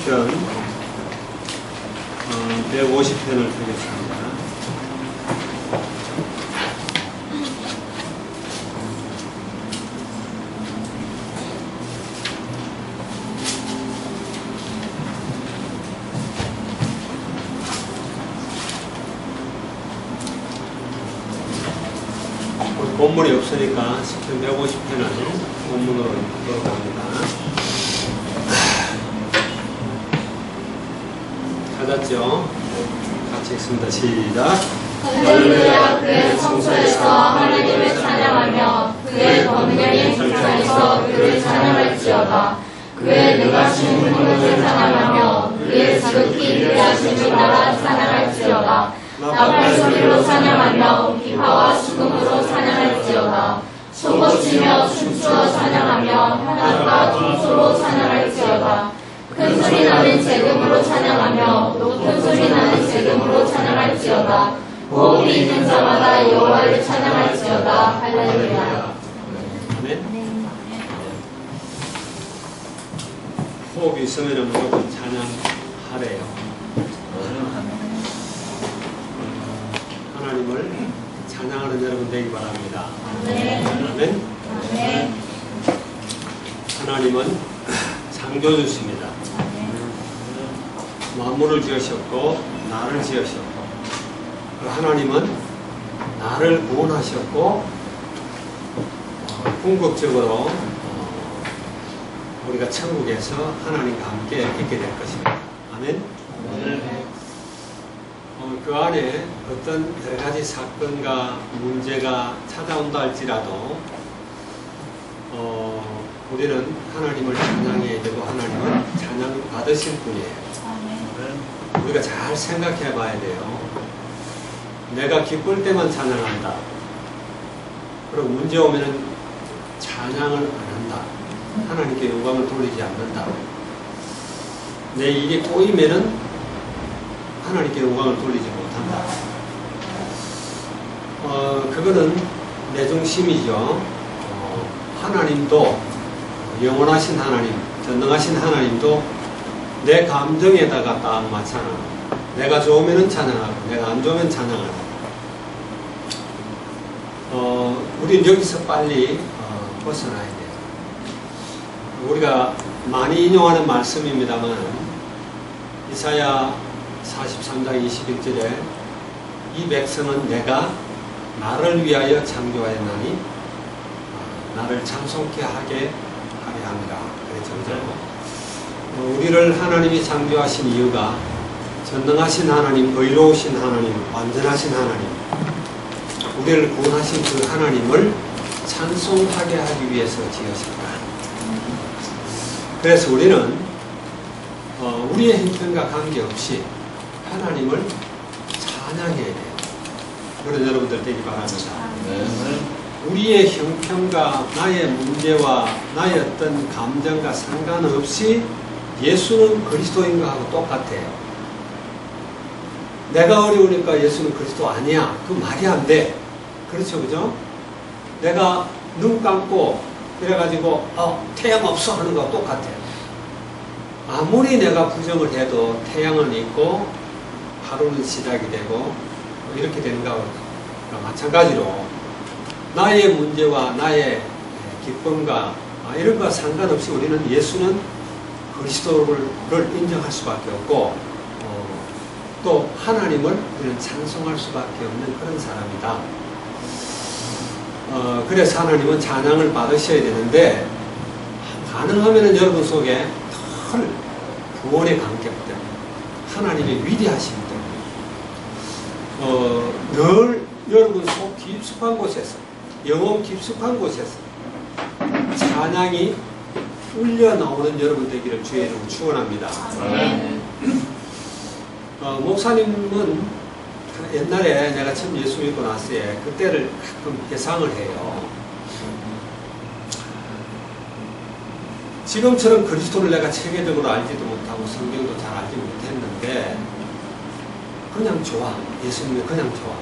시편 150편을 펴겠습니다. 본문이 없으니까 시편 150편을 본문으로 들어갑니다. 찾았죠? 같이 읽습니다. 시작. 할렐루야. 그의 성소에서 하나님을 찬양하며 그의 권능의 성전에서 그를 찬양할지어다. 그의 능하신 능력을 찬양하며 그의 지극히 위대하심을 따라 찬양할지어다. 나팔소리로 찬양하며 기파와 수금으로 찬양할지어다. 소고치며 춤추어 찬양하며 한악과 통소로 찬양할지어다. 큰 소리 나는 재금으로 찬양하며 높은 소리 나는 재금으로 찬양할지어다. 호흡이 있는 자마다 여호와를 찬양할지어다. 할렐루야. 아멘. 호흡이 있으면 무조건 찬양하래요. 하나님을 찬양하는 여러분 되기 바랍니다. 아멘. 하나님은 창조주십니다. 만물을 지으셨고 나를 지으셨고 하나님은 나를 구원하셨고 궁극적으로 우리가 천국에서 하나님과 함께 있게 될 것입니다. 아멘. 그 안에 어떤 여러 가지 사건과 문제가 찾아온다 할지라도 우리는 하나님을 찬양해야 되고 하나님은 찬양 받으신 분이에요. 우리가 잘 생각해 봐야 돼요. 내가 기쁠 때만 찬양한다. 그리고 문제 오면은 찬양을 안 한다. 하나님께 영광을 돌리지 않는다. 내 일이 꼬이면은 하나님께 영광을 돌리지 못한다. 그거는 내 중심이죠. 하나님도 영원하신 하나님, 전능하신 하나님도 내 감정에다가 딱 맞춰놔. 내가 좋으면 찬양하고 내가 안 좋으면 찬양하고. 우리는 여기서 빨리 벗어나야 돼요. 우리가 많이 인용하는 말씀입니다만 이사야 43장 21절에 이 백성은 내가 나를 위하여 창조하였나니 나를 찬송케 하게 하려 합니다. 그래서 우리를 하나님이 창조하신 이유가 전능하신 하나님, 의로우신 하나님, 완전하신 하나님, 우리를 구원하신 그 하나님을 찬송하게 하기 위해서 지으셨다. 그래서 우리는 우리의 형편과 관계없이 하나님을 찬양해야 돼요. 그런 여러분들 되기 바랍니다. 우리의 형편과 나의 문제와 나의 어떤 감정과 상관없이 예수는 그리스도인가 하고 똑같아요. 내가 어려우니까 예수는 그리스도 아니야. 그 말이 안 돼. 그렇죠, 그죠? 내가 눈 감고 그래가지고 태양 없어 하는 거와 똑같아요. 아무리 내가 부정을 해도 태양은 있고 하루는 시작이 되고 이렇게 되는 거와 마찬가지로 나의 문제와 나의 기쁨과 이런 거와 상관없이 우리는 예수는 그리스도를 인정할 수밖에 없고 또 하나님을 우리는 찬송할 수밖에 없는 그런 사람이다. 그래서 하나님은 찬양을 받으셔야 되는데 가능하면 여러분 속에 늘 구원의 관계 때문에 하나님의 위대하심 때문에 늘 여러분 속 깊숙한 곳에서 영혼 깊숙한 곳에서 찬양이 흘려나오는 여러분 되기를 주의 이름으로 축원합니다. 목사님은 옛날에 내가 처음 예수 믿고 났을 때 그때를 가끔 회상을 해요. 지금처럼 그리스도를 내가 체계적으로 알지도 못하고 성경도 잘 알지 못했는데 그냥 좋아. 예수님이 그냥 좋아.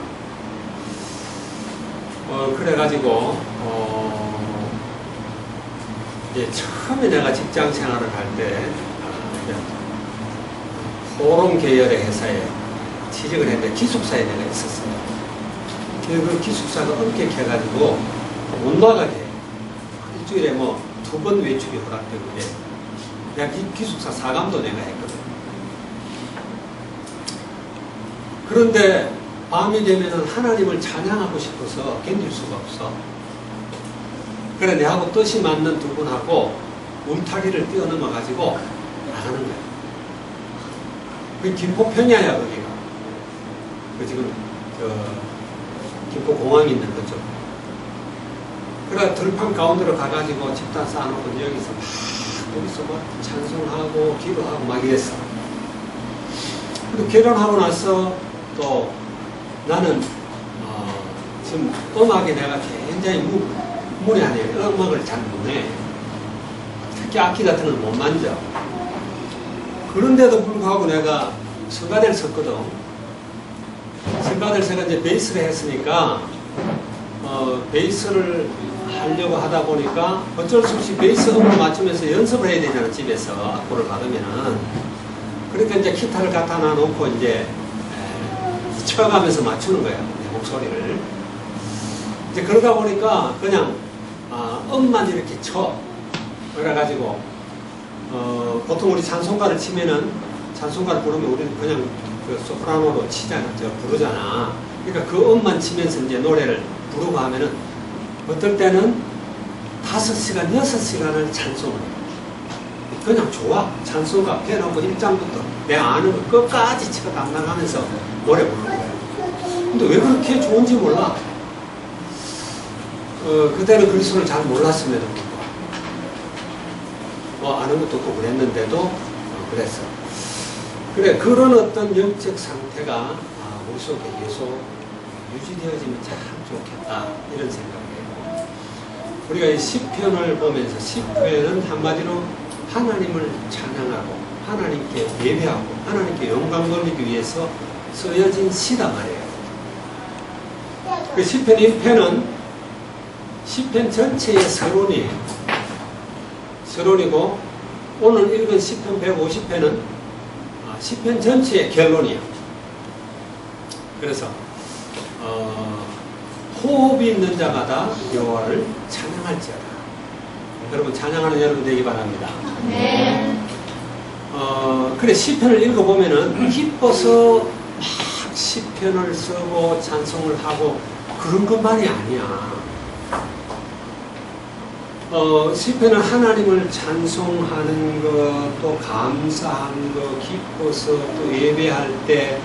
그래가지고 이제 처음에 내가 직장 생활을 할 때 포럼 계열의 회사에 취직을 했는데 기숙사에 내가 있었어요. 그 기숙사가 엄격해가지고 못 나가게 해요. 일주일에 뭐 2번 외출이 허락되고 그래. 내가 기숙사 사감도 내가 했거든. 그런데 밤이 되면은 하나님을 찬양하고 싶어서 견딜 수가 없어. 그래 내하고 뜻이 맞는 두 분하고 울타리를 뛰어넘어가지고 나가는 거야. 그 김포 평야야 거기가. 그 지금 김포 공항이 있는 거죠. 그래 들판 가운데로 가가지고 집단 쌓아놓고 여기서 막 여기서 막 찬송하고 기도하고 막 이랬어. 그리고 결혼하고 나서 또 나는 지금 음악에 내가 굉장히 무례하네요. 음악을 잘 못해. 특히 악기 같은 걸 못 만져. 그런데도 불구하고 내가 성가대를 섰거든. 성가대를 서가 이제 베이스를 했으니까 베이스를 하려고 하다 보니까 어쩔 수 없이 베이스 음을 맞추면서 연습을 해야 되잖아. 집에서 악보를 받으면은. 그러니까 이제 기타를 갖다 놔놓고 이제 쳐가면서 맞추는 거야. 내 목소리를. 이제 그러다 보니까 그냥 음만 이렇게 쳐. 그래가지고 보통 우리 찬송가를 치면은 찬송가를 부르면 우리는 그냥 그 소프라노로 치잖아. 부르잖아. 그러니까 그 음만 치면서 이제 노래를 부르고 하면은 어떨 때는 5시간, 6시간을 찬송을 해. 그냥 좋아. 찬송가 펴놓고 1장부터 내가 아는 거 끝까지 치고 담당하면서 노래 부르는 거야. 근데 왜 그렇게 좋은지 몰라. 그때는 그리스도를 잘 몰랐음에도 불구하고 아는 것도 없고 그랬는데도 그랬어. 그래 그런 어떤 영적 상태가 우리 속에 계속 유지되어지면 참 좋겠다 이런 생각이에요. 우리가 이 시편을 보면서 시편은 한마디로 하나님을 찬양하고 하나님께 예배하고 하나님께 영광 돌리기 위해서 쓰여진 시단 말이에요. 그 시편 1편은 시편 전체의 서론이에요. 서론이고 오늘 읽은 시편 150편은 시편 전체의 결론이에요. 그래서 호흡이 있는 자마다 여호와를 찬양할지어다. 여러분 찬양하는 여러분 되기 바랍니다. 네. 그래 시편을 읽어보면은 기뻐서 막 시편을 쓰고 찬송을 하고 그런 것만이 아니야. 시편은 하나님을 찬송하는 것, 또 감사하는 것, 기뻐서 또 예배할 때,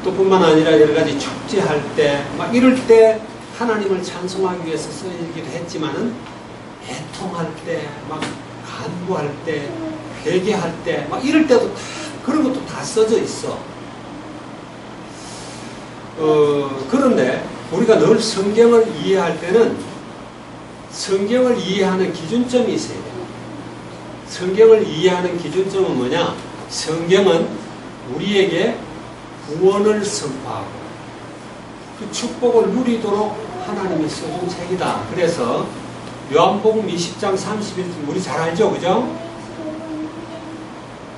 또 뿐만 아니라 여러 가지 축제할 때, 막 이럴 때 하나님을 찬송하기 위해서 쓰이기도 했지만은 애통할 때, 막 간구할 때, 회개할 때, 막 이럴 때도 다 그런 것도 다 써져 있어. 그런데 우리가 늘 성경을 이해할 때는 성경을 이해하는 기준점이 있어야 돼요. 성경을 이해하는 기준점은 뭐냐? 성경은 우리에게 구원을 선포하고 그 축복을 누리도록 하나님이 써준 책이다. 그래서 요한복음 20장 31절 우리 잘 알죠? 그죠?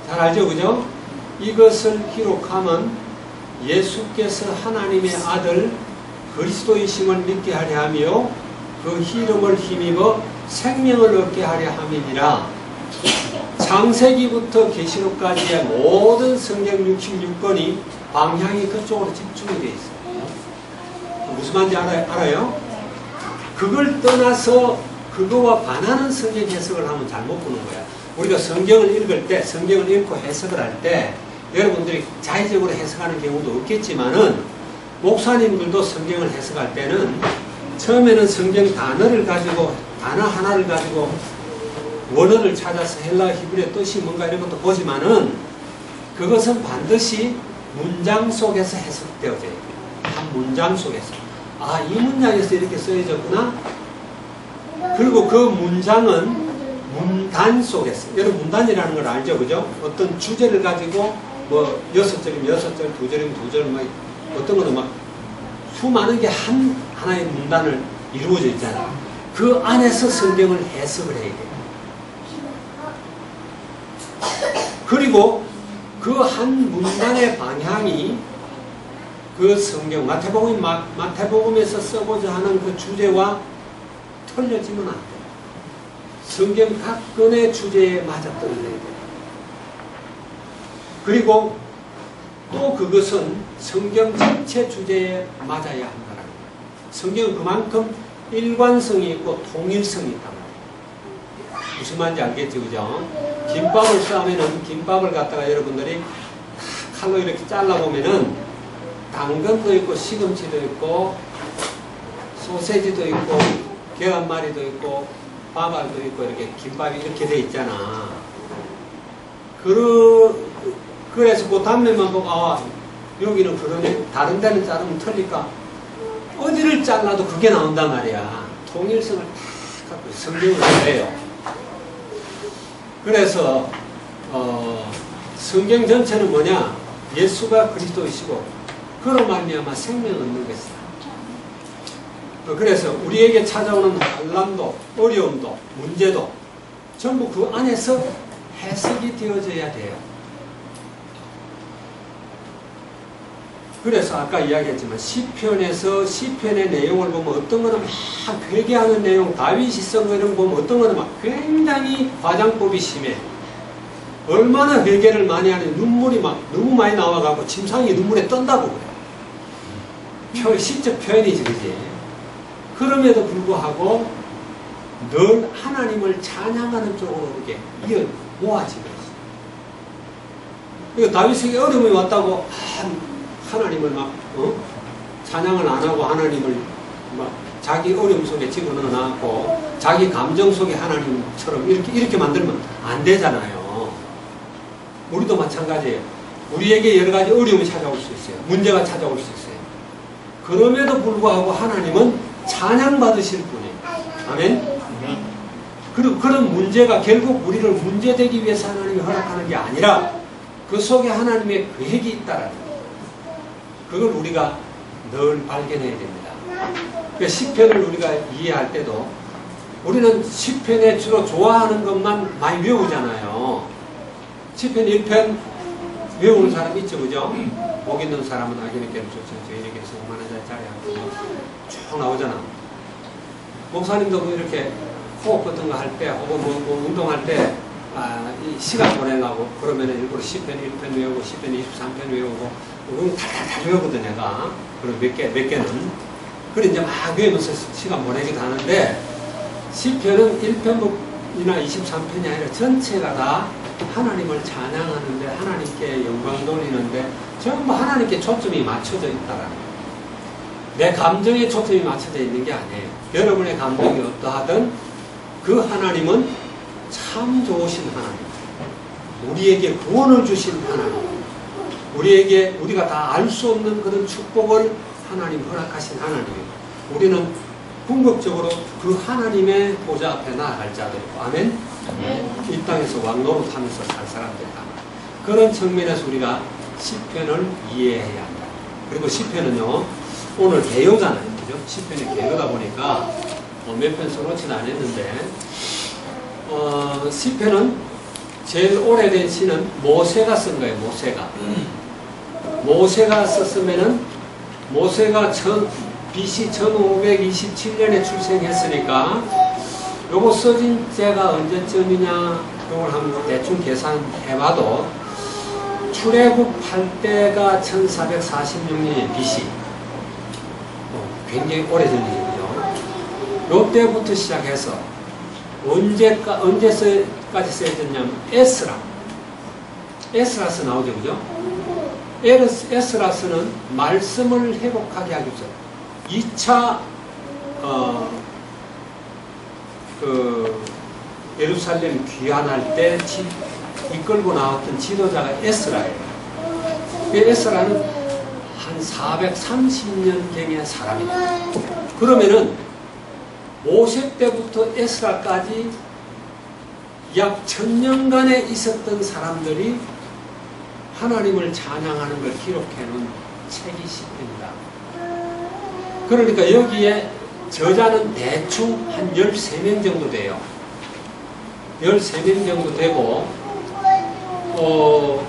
잘 알죠? 그죠? 이것을 기록하면 예수께서 하나님의 아들 그리스도이심을 믿게 하려 하며 그 이름을 힘입어 생명을 얻게 하려 함이니라. 창세기부터 계시록까지의 모든 성경 66권이 방향이 그쪽으로 집중이 되어 있어요. 무슨 말인지 알아요? 그걸 떠나서 그거와 반하는 성경 해석을 하면 잘못 보는 거야. 우리가 성경을 읽을 때, 성경을 읽고 해석을 할 때 여러분들이 자의적으로 해석하는 경우도 없겠지만은 목사님들도 성경을 해석할 때는 처음에는 성경 단어를 가지고 단어 하나를 가지고 원어를 찾아서 헬라 히브리어 뜻이 뭔가 이런 것도 보지만은 그것은 반드시 문장 속에서 해석되어져야 돼요. 한 문장 속에서 이 문장에서 이렇게 쓰여졌구나. 그리고 그 문장은 문단 속에서 여러분 문단이라는 걸 알죠? 그죠? 어떤 주제를 가지고 뭐 6절이면 6절, 2절이면 2절 막 어떤 거는 막 수많은 게 하나의 문단을 이루어져 있잖아요. 그 안에서 성경을 해석을 해야 돼요. 그리고 그 한 문단의 방향이 그 성경 마태복음에서 쓰고자 하는 그 주제와 틀려지면 안 돼요. 성경 각 건의 주제에 맞아떨어져야 돼요. 그리고 또 그것은 성경 전체 주제에 맞아야 한다는 거예요. 성경은 그만큼 일관성이 있고 통일성이 있단 말이에요. 무슨 말인지 알겠죠, 그죠? 김밥을 싸면은 김밥을 갖다가 여러분들이 칼로 이렇게 잘라보면은 당근도 있고 시금치도 있고 소세지도 있고 계란말이도 있고 밥알도 있고 이렇게 김밥이 이렇게 돼 있잖아. 그래서 그 단면만 보고 여기는 그러네, 다른 데는 자르면 틀릴까? 어디를 잘라도 그게 나온단 말이야. 통일성을 다 갖고 성경을 그래요. 그래서 성경 전체는 뭐냐? 예수가 그리스도이시고 그로 말미암아 생명을 얻는 것이다. 그래서 우리에게 찾아오는 환난도 어려움도 문제도 전부 그 안에서 해석이 되어져야 돼요. 그래서 아까 이야기했지만 시편의 내용을 보면 어떤 거는 막 회개하는 내용, 다윗이 쓴 거 이런 거 보면 어떤 거는 막 굉장히 과장법이 심해. 얼마나 회개를 많이 하니 눈물이 막 너무 많이 나와가지고 침상이 눈물에 떤다고 그래요. 시적 표현이지, 그지? 그럼에도 불구하고 늘 하나님을 찬양하는 쪽으로 이렇게 모아지고 있어요. 그러니까 다윗에게 어려움이 왔다고 하나님을 막 찬양을 안 하고 하나님을 막 자기 어려움 속에 집어넣어 놨고 자기 감정 속에 하나님처럼 이렇게 만들면 안 되잖아요. 우리도 마찬가지예요. 우리에게 여러 가지 어려움이 찾아올 수 있어요. 문제가 찾아올 수 있어요. 그럼에도 불구하고 하나님은 찬양받으실 분이에요. 아멘? 그리고 그런 문제가 결국 우리를 문제되기 위해서 하나님이 허락하는 게 아니라 그 속에 하나님의 계획이 있다라는 거예요. 그걸 우리가 늘 발견해야 됩니다. 그 시편을 우리가 이해할 때도 우리는 시편에 주로 좋아하는 것만 많이 외우잖아요. 시편 1편 외우는 사람 있죠, 그죠? 복 있는 사람은 악인에게는 좋죠. 죄인에게는 성만한 자의 자리하고 쭉 나오잖아. 목사님도 뭐 이렇게 호흡 같은 거 할 때 혹은 뭐 운동할 때 이 시간 보내려고 그러면 일부러 시편 1편 외우고 시편 23편 외우고 그건 다 외우거든 내가. 그리고 몇 개는 그래 이제 막 외우면서 시간 보내기도 하는데 시편은 1편이나 23편이 아니라 전체가 다 하나님을 찬양하는데 하나님께 영광 돌리는데 전부 하나님께 초점이 맞춰져 있다라는 거예요. 내 감정에 초점이 맞춰져 있는 게 아니에요. 여러분의 감정이 어떠하든 그 하나님은 참 좋으신 하나님, 우리에게 구원을 주신 하나님, 우리가 다 알 수 없는 그런 축복을 하나님 허락하신 하나님이에요. 우리는 궁극적으로 그 하나님의 보좌 앞에 나아갈 자들이고, 아멘? 이 땅에서 왕노릇하면서 살 사람들이다. 그런 측면에서 우리가 시편을 이해해야 한다. 그리고 시편은요, 오늘 개요잖아요, 그죠? 시편이 개요다 보니까 몇 편 써놓지는 않았는데, 시편은 제일 오래된 시는 모세가 쓴 거예요. 모세가 썼으면은 모세가 BC 1527년에 출생했으니까 요거 써진 때가 언제쯤이냐 요걸 한번 대충 계산해봐도 출애굽할 때가 1446년에 BC 굉장히 오래전 일이죠. 요때부터 시작해서 언제까지 쓰여졌냐면 에스라스 나오죠, 그죠? 에스라스는 말씀을 회복하게 하기 위해서 2차 예루살렘 귀환할 때 이끌고 나왔던 지도자가 에스라예요. 에스라는 한 430년경의 사람이다. 그러면은 모세 때부터 에스라까지 약 1000년간에 있었던 사람들이 하나님을 찬양하는 걸 기록해놓은 책이 시편이다. 그러니까 여기에 저자는 대충 한 13명 정도 돼요. 13명 정도 되고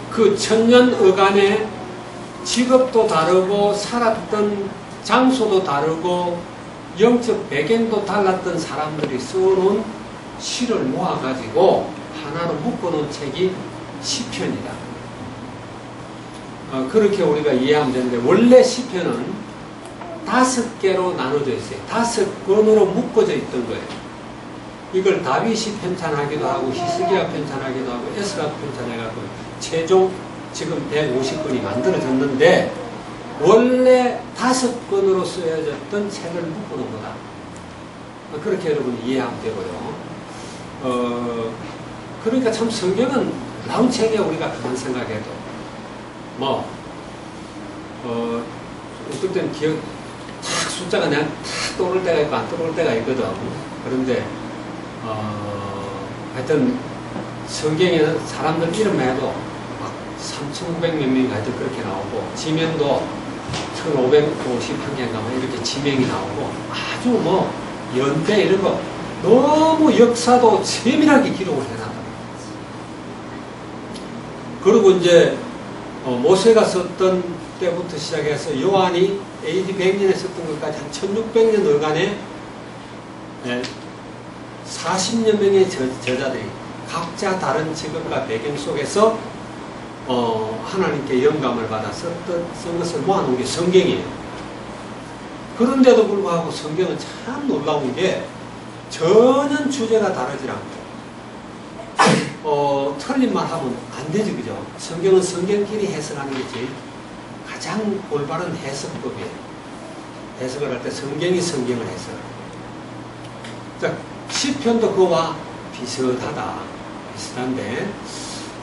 그 천년어간의 직업도 다르고 살았던 장소도 다르고 영적 배경도 달랐던 사람들이 써놓은 시를 모아가지고 하나로 묶어놓은 책이 시편이다. 그렇게 우리가 이해하면 되는데, 원래 시편은 5개로 나눠져 있어요. 5권으로 묶어져 있던 거예요. 이걸 다윗이 편찬하기도 하고 히스기야 편찬하기도 하고 에스라 편찬해가지고 최종 지금 150권이 만들어졌는데, 원래 5권으로 쓰여졌던 책을 묶어놓은 거다. 그렇게 여러분 이해하면 되고요. 그러니까 참 성경은 나온 책이야. 우리가 그런 생각해도 어떨 때는 기억 탁 숫자가 그냥 탁 떠오를 때가 있고 안 떠오를 때가 있거든. 그런데 하여튼 성경에는 사람들 이름만 해도 막 3,900몇 명이 하여튼 그렇게 나오고, 지명도 1,551개인가 이렇게 지명이 나오고, 아주 연대 이런 거 너무 역사도 세밀하게 기록을 해놨다. 그리고 이제 모세가 썼던 때부터 시작해서 요한이 AD 100년에 썼던 것까지 한 1600년 어간에 40여 명의 저자들이 각자 다른 직업과 배경 속에서 하나님께 영감을 받아 쓴 것을 모아놓은 게 성경이에요. 그런데도 불구하고 성경은 참 놀라운 게 전혀 주제가 다르지 않고 틀린 말 하면 안 되지, 그죠? 성경은 성경끼리 해석하는 게 제일 가장 올바른 해석법이에요. 해석을 할 때 성경이 성경을 해석을. 자, 시편도 그와 비슷한데,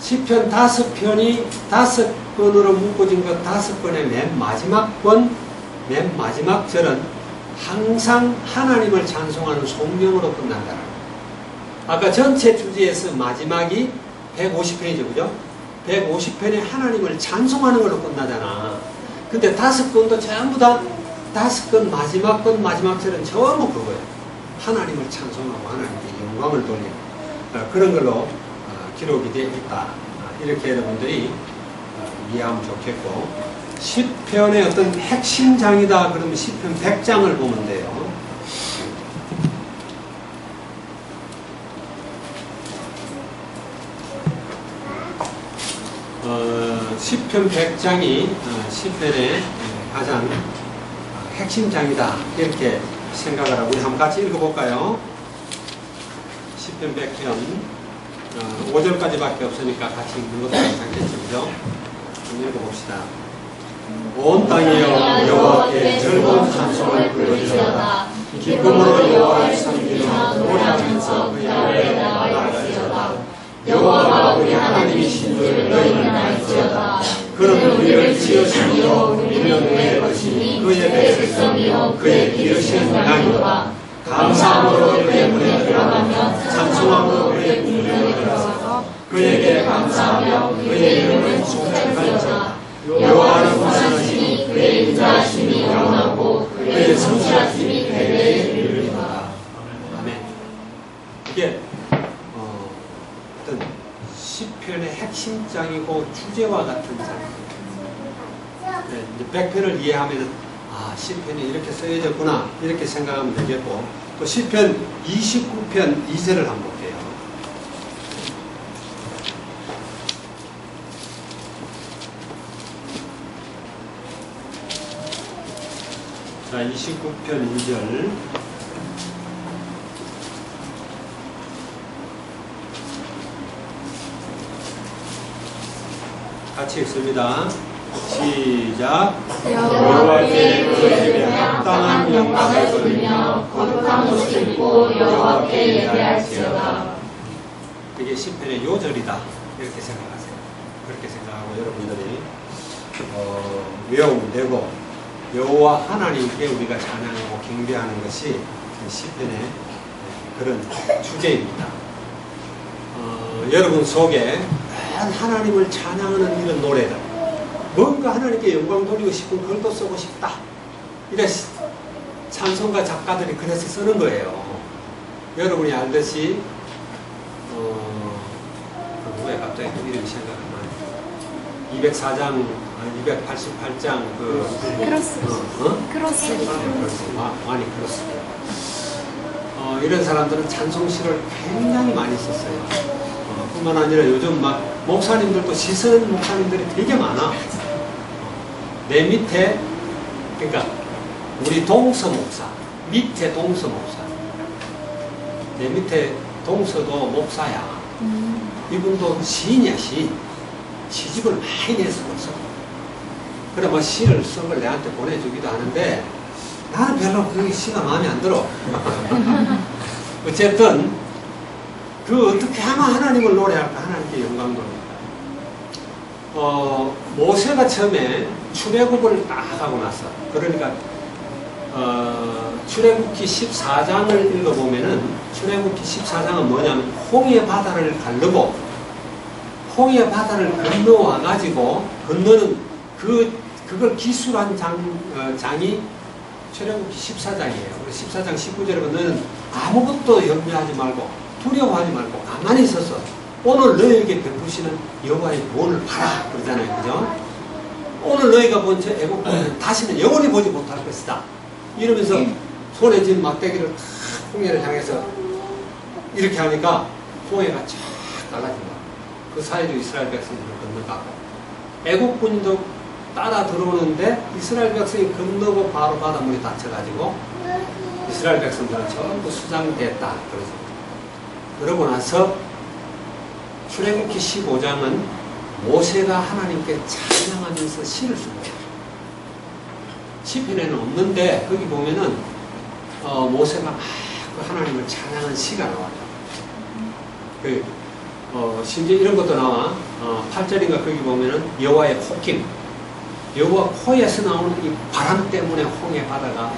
시편 5편이 5권으로 묶어진 것 5권의 맨 마지막 절은 항상 하나님을 찬송하는 송명으로 끝난다. 아까 전체 주제에서 마지막이 150편이죠, 그죠? 150편에 하나님을 찬송하는 걸로 끝나잖아. 근데 5권도 전부 다 5권 마지막 절은 전부 그거예요. 하나님을 찬송하고 하나님께 영광을 돌리는 그런 걸로 기록이 되어 있다. 이렇게 여러분들이 이해하면 좋겠고, 시편의 어떤 핵심장이다 그러면 시편 100장을 보면 돼요. 시편 100장이 시편의 가장 핵심장이다 이렇게 생각을 하고, 우리 한번 같이 읽어볼까요? 시편 100편 5절까지밖에 없으니까 같이 읽는 것도 괜찮겠죠, 그죠? 한번 읽어봅시다. 온 땅이여 여호와께 즐거운 찬송을 부르짖어다. 기쁨으로 여호와를 섬기며 노래하면서 그 이름을 나아갈지어다. 여호와가 우리 하나님이신 줄 너희는 알지어다. 그는 우리를 지으시며 우리는 그의 것이니 그의 백성이요 그의 기르신 양이로다. 감사함으로 그의 문에 들어가며 찬송함으로 그의 궁전에 들어가서 그에게 감사하며 그의 이름을颂찬할지어다. 여호와는 권하시니 그의 인자하심이 영원하고 그의 성실하심이 대대에 이르리로다. 아멘. 이게 어떤 시편의 핵심장이고 주제와 같은 장. 네, 이제 100편을 이해하면 시편이 이렇게 쓰여졌구나 이렇게 생각하면 되겠고, 또 시편 29편 2절을 한번 볼게요. 자, 29편 2절. 같이 읽습니다. 시작. 여호와께 그의 합당한 영광을 돌리며 거룩한 옷을 입고 여호와께 예배할지어다. 이게 시편의 요절이다 이렇게 생각하세요. 그렇게 생각하고 여러분들이 외우면 되고, 여호와 하나님께 우리가 찬양하고 경배하는 것이 시편의 그런 주제입니다. 여러분 속에 하나님을 찬양하는 이런 노래들, 뭔가 하나님께 영광 돌리고 싶은 글도 쓰고 싶다, 이래 찬송가 작가들이 그래서 쓰는 거예요. 여러분이 알듯이 누구야 갑자기 그 이름이 생각이 안 나네. 204장, 288장 크로스. 크로스. 많이 크로스. 이런 사람들은 찬송시를 굉장히 많이 썼어요. 뿐만 아니라 요즘 막 목사님들도 시선 목사님들이 되게 많아. 내 밑에, 그러니까 우리 동서 목사, 밑에 동서 목사. 내 밑에 동서도 목사야. 이분도 시인이야, 시인. 시집을 많이 내서 써. 그래, 뭐 시를 쓴 걸 내한테 보내주기도 하는데, 나는 별로 그 시가 마음에 안 들어. 어쨌든, 어떻게 하면 하나님을 노래할까? 하나님께 영광 돌립니다. 모세가 처음에 출애굽을 딱 하고 나서, 그러니까, 출애굽기 14장을 읽어보면은, 출애굽기 14장은 뭐냐면, 홍해 바다를 가르고, 홍해 바다를 건너와가지고, 건너는 그걸 기술한 장이 출애굽기 14장이에요. 14장 19절에 보면 너는 아무것도 염려하지 말고 두려워하지 말고 가만히 있어서 오늘 너희에게 베푸시는 여호와의 구원을 봐라 그러잖아요. 그죠? 오늘 너희가 본 저 애국보는 다시는 영원히 보지 못할 것이다. 이러면서 손에 쥔 막대기를 탁 홍해를 향해서 이렇게 하니까 홍해가 쫙 갈라진 거야. 그 사이로 이스라엘 백성들을 건너가고 애국군도 따라 들어오는데 이스라엘 백성이 건너고 바로 바닷물이 닫혀가지고 이스라엘 백성들은 전부 수장됐다. 그러고 나서 출애굽기 15장은 모세가 하나님께 찬양하면서 시를 쓴 거예요. 시편에는 없는데 거기 보면은 모세가 막 하나님을 찬양한 시가 나와요. 심지어 이런 것도 나와. 8절인가 거기 보면은 여호와의 콧김, 여호와 코에서 나오는 이 바람 때문에 홍해 바다가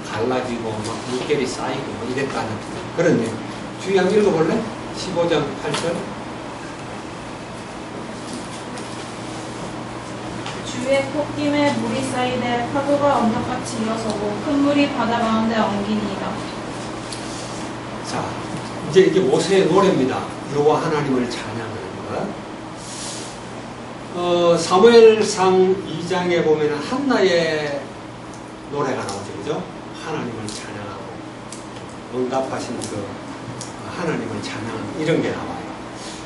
갈라지고 막 물결이 쌓이고 뭐 이랬다는 그런 내용. 주의 한번 읽어볼래? 15장 8절. 주의 콧김에 물이 쌓이되 파도가 언덕같이 일어서고 큰 물이 바다 가운데 엉기니이다. 자, 이제 이게 모세의 노래입니다. 여호와 하나님을 찬양하는 것. 사무엘상 2장에 보면 한나의 노래가 나오죠. 그죠? 하나님을 찬양하고 응답하신 하나님을 찬양하는 이런 게 나와요.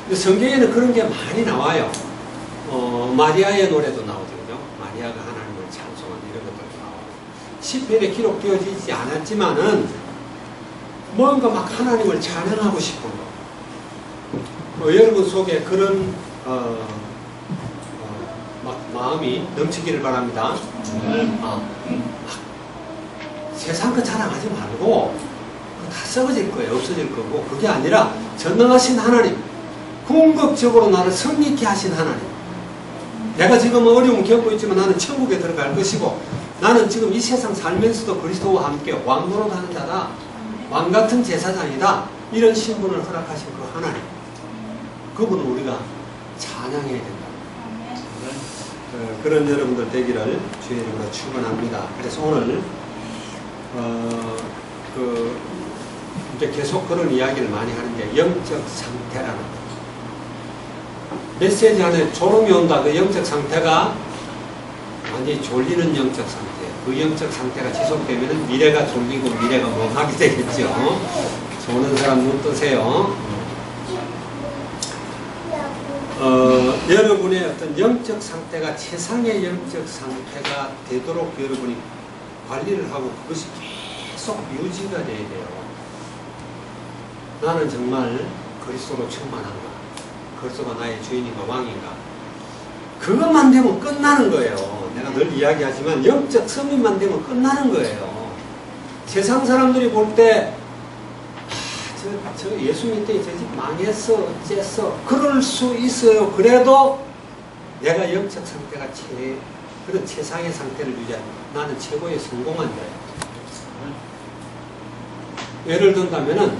근데 성경에는 그런 게 많이 나와요. 마리아의 노래도 나오죠. 그죠? 마리아가 하나님을 찬송하는 이런 것들도 나와요. 시편에 기록되어지지 않았지만은 뭔가 막 하나님을 찬양하고 싶은 거. 여러분 속에 그런 막 마음이 넘치기를 바랍니다. 세상 거 자랑하지 말고 다 썩어질 거예요. 없어질 거고 그게 아니라 전능하신 하나님, 궁극적으로 나를 성립케 하신 하나님. 내가 지금 어려움 겪고 있지만 나는 천국에 들어갈 것이고 나는 지금 이 세상 살면서도 그리스도와 함께 왕노릇하는 자다. 왕같은 제사장이다. 이런 신분을 허락하신 그 하나님, 그분을 우리가 찬양해야 된다. 그런 여러분들 되기를 주의 이름으로 축원합니다. 그래서 오늘 이제 계속 그런 이야기를 많이 하는데 영적 상태라는 것. 메시지 안에 졸음이 온다. 그 영적 상태가 완전히 졸리는 영적 상태. 그 영적 상태가 지속되면 미래가 졸리고 미래가 멍하게 되겠죠. 조는 사람 눈 뜨세요. 여러분의 어떤 영적 상태가 최상의 영적 상태가 되도록 여러분이 관리를 하고 그것이 계속 유지가 돼야 돼요. 나는 정말 그리스도로 충만한가? 그리스도가 나의 주인인가 왕인가? 그것만 되면 끝나는 거예요. 내가 늘 이야기하지만 영적 서민만 되면 끝나는 거예요. 세상 사람들이 볼 때 저 예수 믿더니 저 집 망했어, 어쨌어. 그럴 수 있어요. 그래도 내가 영적 상태가 그런 최상의 상태를 유지하는 나는 최고의 성공한 자예요. 예를 든다면은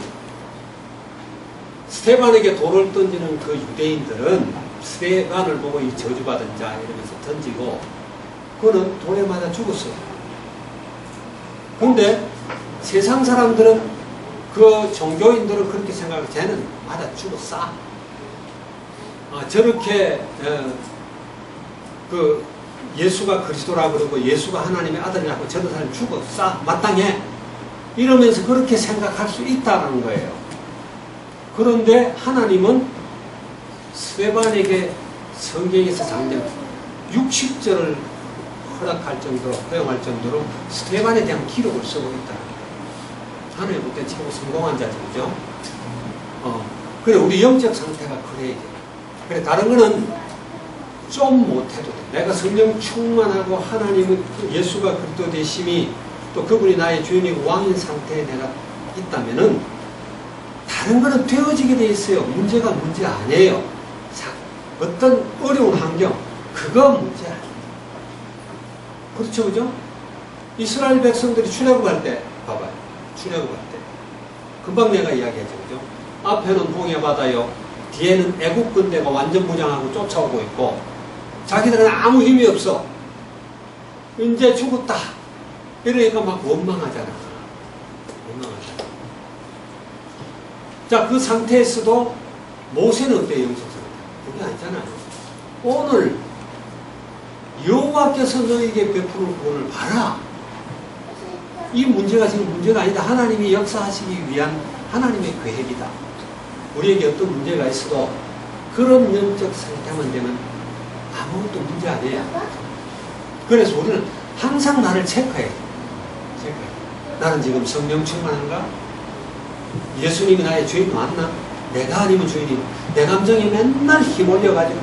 스테반에게 돌을 던지는 그 유대인들은 스테반을 보고 이 저주받은 자 이러면서 던지고 그는 돌에 맞아 죽었어요. 근데 세상 사람들은 그 종교인들은 그렇게 생각하고 쟤는 맞아 죽었어. 저렇게 그 예수가 그리스도라 그러고 예수가 하나님의 아들이라고 저런 사람이 죽었어 마땅해 이러면서 그렇게 생각할 수 있다는 거예요. 그런데 하나님은 스데반에게 성경에서 장면 60절을 허락할 정도로 허용할 정도로 스데반에 대한 기록을 쓰고 있다. 하나님 볼 때 최고 성공한 자죠, 그죠? 그래 우리 영적 상태가 그래야 돼. 그래 다른 거는 좀 못해도 돼. 내가 성령 충만하고 하나님은 예수가 그리스도 되심이 또 그분이 나의 주인이고 왕인 상태에 내가 있다면은 다른 거는 되어지게 돼 있어요. 문제가 문제 아니에요. 자, 어떤 어려운 환경 그거 문제 아니에요. 그렇죠, 그죠? 이스라엘 백성들이 출애굽할 때 봐봐요. 출애굽할 때 금방 내가 이야기했죠, 그죠? 앞에는 홍해 바다요, 뒤에는 애국 군대가 완전 무장하고 쫓아오고 있고 자기들은 아무 힘이 없어. 이제 죽었다. 이러니까 막 원망하잖아. 원망하잖아. 자, 그 상태에서도 모세는 어때요, 영적 상태? 그게 아니잖아요. 오늘 여호와께서 너에게 베푸는 구원을 봐라. 이 문제가 지금 문제가 아니다. 하나님이 역사하시기 위한 하나님의 계획이다. 우리에게 어떤 문제가 있어도 그런 영적 상태만 되면 아무것도 문제 아니에요. 그래서 우리는 항상 나를 체크해. 나는 지금 성령 충만한가? 예수님이 나의 주인 맞나? 내가 아니면 주인이 내 감정이 맨날 힘올려가지고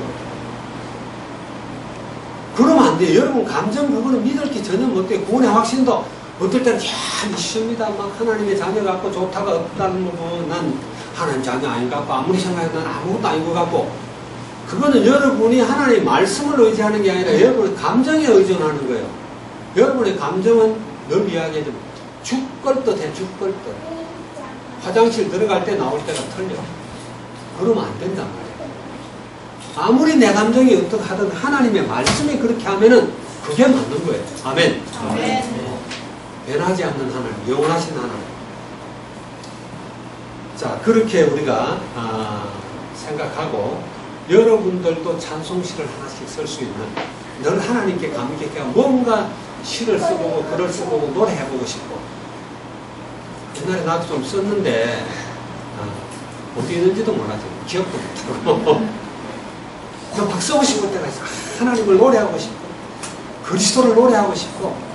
그러면 안 돼요. 여러분 감정 그거는 믿을 게 전혀 못돼요. 구원의 확신도 어떨 때는 참 믿습니다. 막 하나님의 자녀 같고 좋다가 없다는 거고 난 하나님 자녀 아닌 것 같고 아무리 생각해도 난 아무것도 아닌 것 같고 그거는 여러분이 하나님의 말씀을 의지하는 게 아니라 여러분의 감정에 의존하는 거예요. 여러분의 감정은 늘 이야기하지만 죽걸듯 해. 죽걸듯. 화장실 들어갈 때 나올 때가 틀려. 그러면 안 된단 말이에요. 아무리 내 감정이 어떻게 하든 하나님의 말씀이 그렇게 하면은 그게 맞는 거예요. 아멘. 아멘. 변하지 않는 하나님, 영원하신 하나님. 자, 그렇게 우리가 생각하고 여러분들도 찬송시를 하나씩 쓸 수 있는 늘 하나님께 감격해 뭔가 시를 써보고 글을 써보고 노래해보고 싶고 옛날에 나도 좀 썼는데 어디 있는지도 몰라요. 기억도 못하고 막 쓰고 싶을 때가 있어. 하나님을 노래하고 싶고 그리스도를 노래하고 싶고.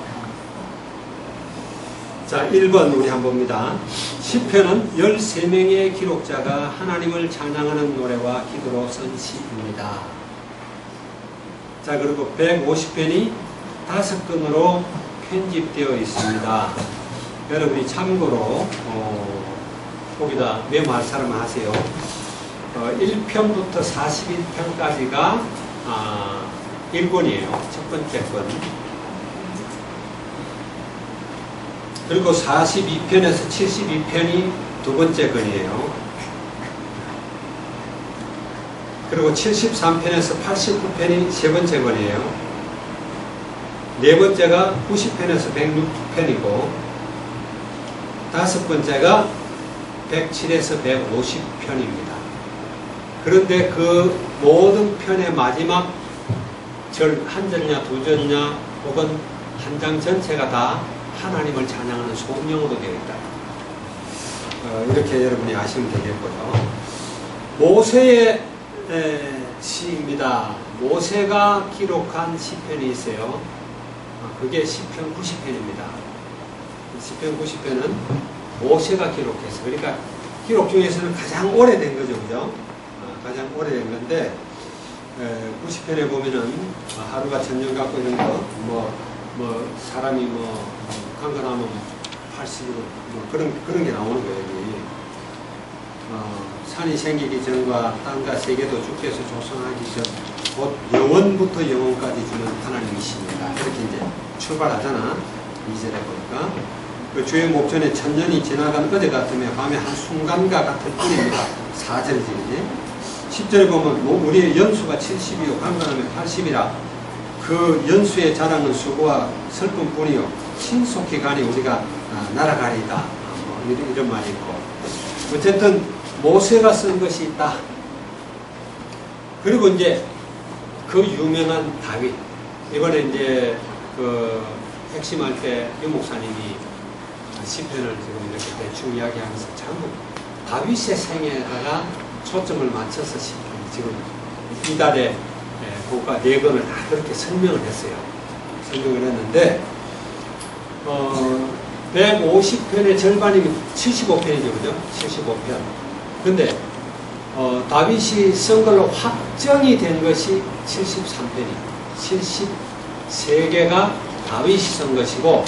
자, 1번 우리 한번 봅니다. 시편은 13명의 기록자가 하나님을 찬양하는 노래와 기도로 쓴 시입니다. 자, 그리고 150편이 5건으로 편집되어 있습니다. 여러분이 참고로 거기다 메모할 사람 하세요. 1편부터 41편까지가 1권이에요. 첫 번째 권. 그리고 42편에서 72편이 두 번째 권이에요. 그리고 73편에서 89편이 세 번째 권이에요. 네 번째가 90편에서 106편이고 다섯 번째가 107에서 150편입니다. 그런데 그 모든 편의 마지막 절 한 절이냐 두 절이냐 혹은 한 장 전체가 다 하나님을 찬양하는 소명으로 되어 있다. 이렇게 여러분이 아시면 되겠고요. 모세의 시입니다. 모세가 기록한 시편이 있어요. 그게 시편 90편입니다. 시편 90편은 모세가 기록해서 그러니까 기록 중에서는 가장 오래된 거죠. 그죠? 가장 오래된 건데 90편에 보면은 하루가 천년 같고 이런 거 뭐 사람이 강건하면 80으로 그런 게 나오는 거예요. 여기. 산이 생기기 전과 땅과 세계도 주께서 조성하기 전 곧 영원부터 영원까지 주는 하나님이십니다. 이렇게 이제 출발하잖아. 2절에 보니까 그 주의 목전에 천년이 지나간 어제 같으며 밤의 한순간과 같을 뿐입니다. 4절이지. 10절에 보면 우리의 연수가 70이요 강건하면 80이라 그 연수의 자랑은 수고와 슬픔뿐이요 신속히 가니 우리가 날아가리다. 이런 말이 있고 어쨌든 모세가 쓴 것이 있다. 그리고 이제 그 유명한 다윗. 이번에 이제 그 핵심할 때 유 목사님이 시편을 지금 이렇게 대충 이야기하면서 전부 다윗의 생애에다가 초점을 맞춰서 시편 지금 이달에 국가 4권을 다 그렇게 설명을 했어요. 설명을 했는데 150편의 절반이면 75편이죠, 그죠? 75편. 근데 다윗이 쓴 걸로 확정이 된 것이 73편이에요. 73개가 다윗이 쓴 것이고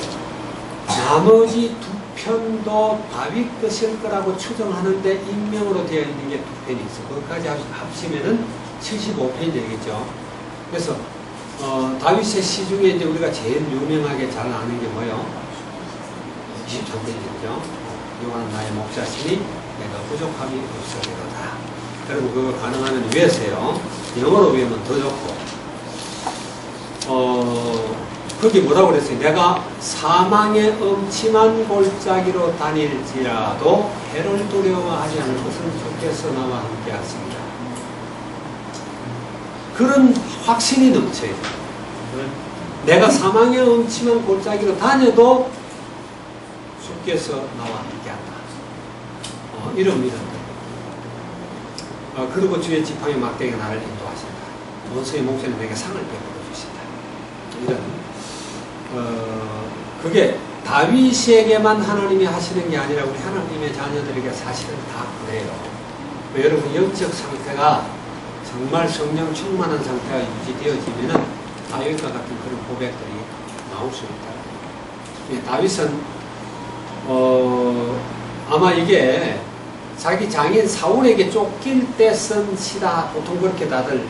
나머지 2편도 다윗 것일 거라고 추정하는데 인명으로 되어 있는 게 2편이 있어요. 그것까지 합치면은 75편이 되겠죠. 그래서 다윗의 시 중에 이제 우리가 제일 유명하게 잘 아는 게 뭐예요? 23편이죠. 여호와는 나의 목자시니 내가 부족함이 없으리로다. 여러분 그거 가능하면 외우세요. 영어로 외우면 더 좋고. 거기 뭐라고 그랬어요? 내가 사망의 엄침한 골짜기로 다닐지라도 해를 두려워하지 않을 것은 주께서 나와 함께 하십니다. 그런 확신이 넘쳐요. 내가 사망의 엄침한 골짜기로 다녀도 주께서 나와 함께한다. 이런 믿음. 그리고 주의 지팡이 막대기가 나를 인도하신다. 원수의 목전에 내게 상을 베풀어 주신다. 이런 그게 다윗에게만 하나님이 하시는 게 아니라 우리 하나님의 자녀들에게 사실은 다 그래요. 여러분 영적 상태가 정말 성령 충만한 상태가 유지되어지면은 다윗과 같은 그런 고백들이 나올 수 있다. 다윗은 아마 이게 자기 장인 사울에게 쫓길 때 쓴 시다 보통 그렇게 다들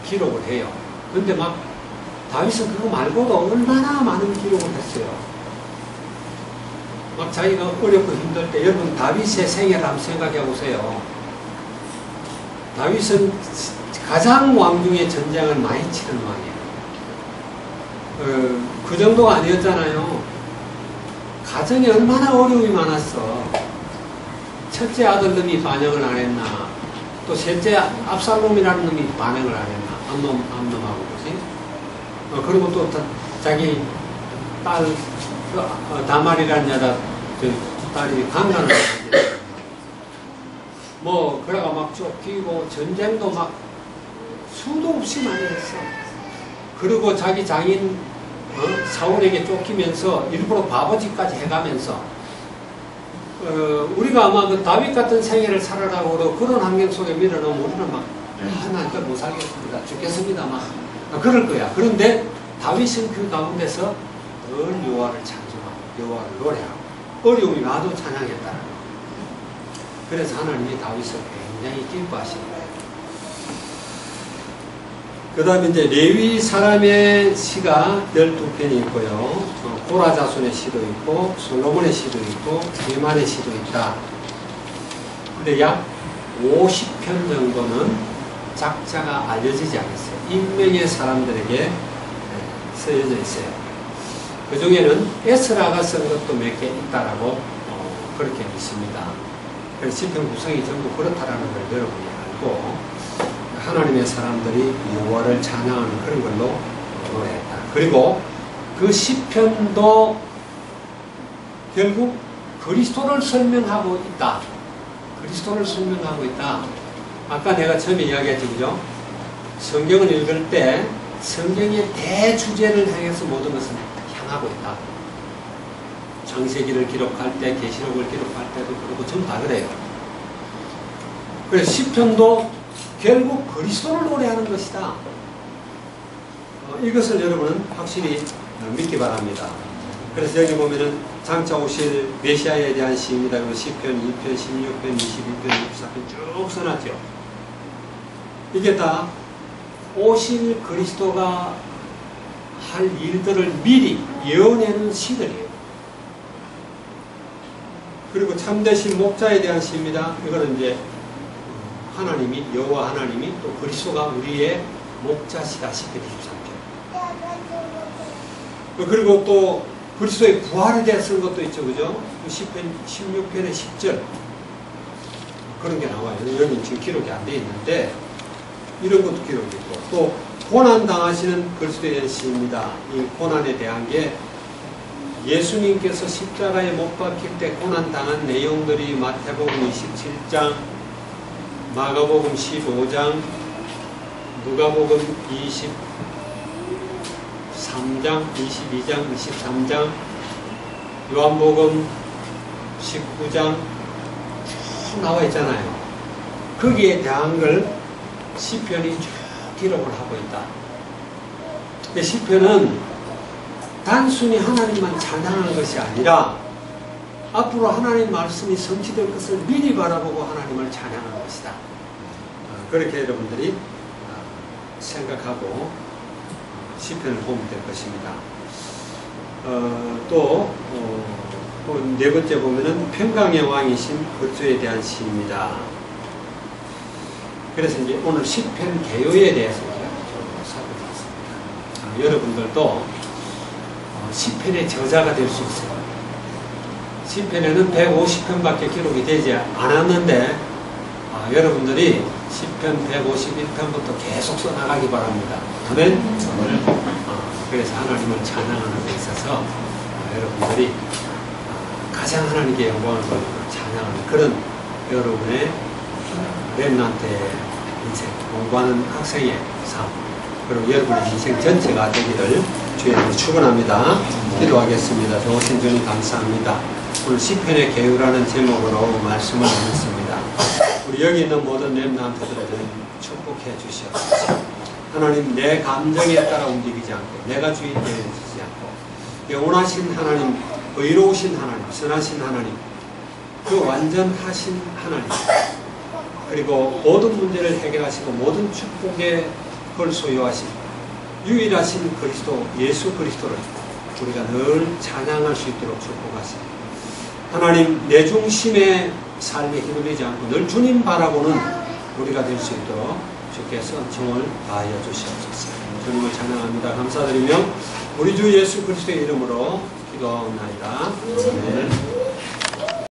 기록을 해요. 근데 막 다윗은 그거 말고도 얼마나 많은 기록을 했어요. 막 자기가 어렵고 힘들 때 여러분 다윗의 생애를 한번 생각해 보세요. 다윗은 가장 왕 중에 전쟁을 많이 치는 왕이에요. 그 정도가 아니었잖아요. 가정에 얼마나 어려움이 많았어. 첫째 아들 놈이 반영을 안 했나, 또 셋째 압살롬이라는 놈이 반영을 안 했나, 암놈하고 그지? 그리고 또 자기 딸 다말이라는 여자 딸이 강간을 했는데 뭐 그래가 막 쫓기고 전쟁도 막 수도 없이 많이 했어. 그리고 자기 장인 사울에게 쫓기면서 일부러 바보짓까지 해가면서 우리가 아마 그 다윗 같은 생애를 살아라고 그런 환경 속에 밀어넣으면 우리는 막 나 이거 못 살겠습니다. 죽겠습니다. 막 그럴 거야. 그런데 다윗은 그 가운데서 늘 여호와를 찬송하고 여호와를 노래하고 어려움이 와도 찬양했다. 그래서 하나님이 다윗을 굉장히 기뻐하시는 거예요. 그 다음에 이제 레위 사람의 시가 12편이 있고요. 고라 자손의 시도 있고 솔로몬의 시도 있고 대만의 시도 있다. 근데 약 50편 정도는 작자가 알려지지 않았어요. 인명의 사람들에게 쓰여져 있어요. 그 중에는 에스라가 쓴 것도 몇 개 있다라고 그렇게 믿습니다. 그래서 시편 구성이 전부 그렇다라는 걸 여러분이 알고 하나님의 사람들이 여호와를 찬양하는 그런 걸로 노래했다. 그리고 그 시편도 결국 그리스도를 설명하고 있다. 그리스도를 설명하고 있다. 아까 내가 처음에 이야기했죠, 그죠? 성경을 읽을 때 성경의 대주제를 향해서 모든 것은 향하고 있다. 창세기를 기록할 때, 계시록을 기록할 때도 그렇고 전부 다 그래요. 그래서 시편도 결국 그리스도를 노래하는 것이다. 이것을 여러분은 확실히 믿기 바랍니다. 그래서 여기 보면은 장차 오실 메시아에 대한 시입니다. 그리고 시편 2편, 16편, 22편, 24편 쭉 써놨죠. 이게 다 오실 그리스도가 할 일들을 미리 예언해놓은 시들이에요. 그리고 참되신 목자에 대한 시입니다. 이거는 이제 하나님이, 여호와 하나님이 또 그리스도가 우리의 목자시다. 시편 23편. 그리고 또 그리스도의 부활에 대해 쓴 것도 있죠, 그죠? 시편 16편의 10절 그런 게 나와요. 여기 지금 기록이 안 돼 있는데 이런 것도 기록이 있고, 또 고난 당하시는 그리스도의 시입니다. 이 고난에 대한 게 예수님께서 십자가에 못 박힐 때 고난 당한 내용들이 마태복음 27장, 마가복음 15장, 누가복음 23장, 22장, 23장, 요한복음 19장 쭉 나와 있잖아요. 거기에 대한 걸 시편이 쭉 기록을 하고 있다. 시편은 단순히 하나님만 찬양하는 것이 아니라 앞으로 하나님 말씀이 성취될 것을 미리 바라보고 하나님을 찬양하는 것이다. 그렇게 여러분들이 생각하고 시편을 보면 될 것입니다. 또 네 번째 보면은 평강의 왕이신 그리스도에 대한 시입니다. 그래서 이제 오늘 시편 개요에 대해서 우리가 좀 살펴봤습니다. 여러분들도 시편의 저자가 될 수 있어요. 시편에는 150편밖에 기록이 되지 않았는데 여러분들이 시편 151편부터 계속 써나가기 바랍니다. 아멘? 그래서 하나님을 찬양하는 데 있어서 여러분들이 가장 하나님께 영광을 돌리고 찬양하는 그런 여러분의 렘넌트 인생, 공부하는 학생의 삶, 그리고 여러분의 인생 전체가 되기를 주의 이름으로 축원합니다. 기도하겠습니다. 좋으신 주님 감사합니다. 오늘 시편의 계율하는 제목으로 말씀을 나눴습니다. 우리 여기 있는 모든 렘넌트들을 축복해 주시옵소서. 하나님, 내 감정에 따라 움직이지 않고 내가 주인 되지 않고 영원하신 하나님, 의로우신 하나님, 선하신 하나님, 그 완전하신 하나님, 그리고 모든 문제를 해결하시고 모든 축복의 걸 소유하신 유일하신 그리스도, 예수 그리스도를 우리가 늘 찬양할 수 있도록 축복하십니다. 하나님, 내 중심의 삶에 휘둘리지 않고 늘 주님 바라보는 우리가 될 수 있도록 주께서 정을 다하여 주시옵소서. 주님을 찬양합니다. 감사드리며 우리 주 예수 그리스도의 이름으로 기도하옵나이다. 네.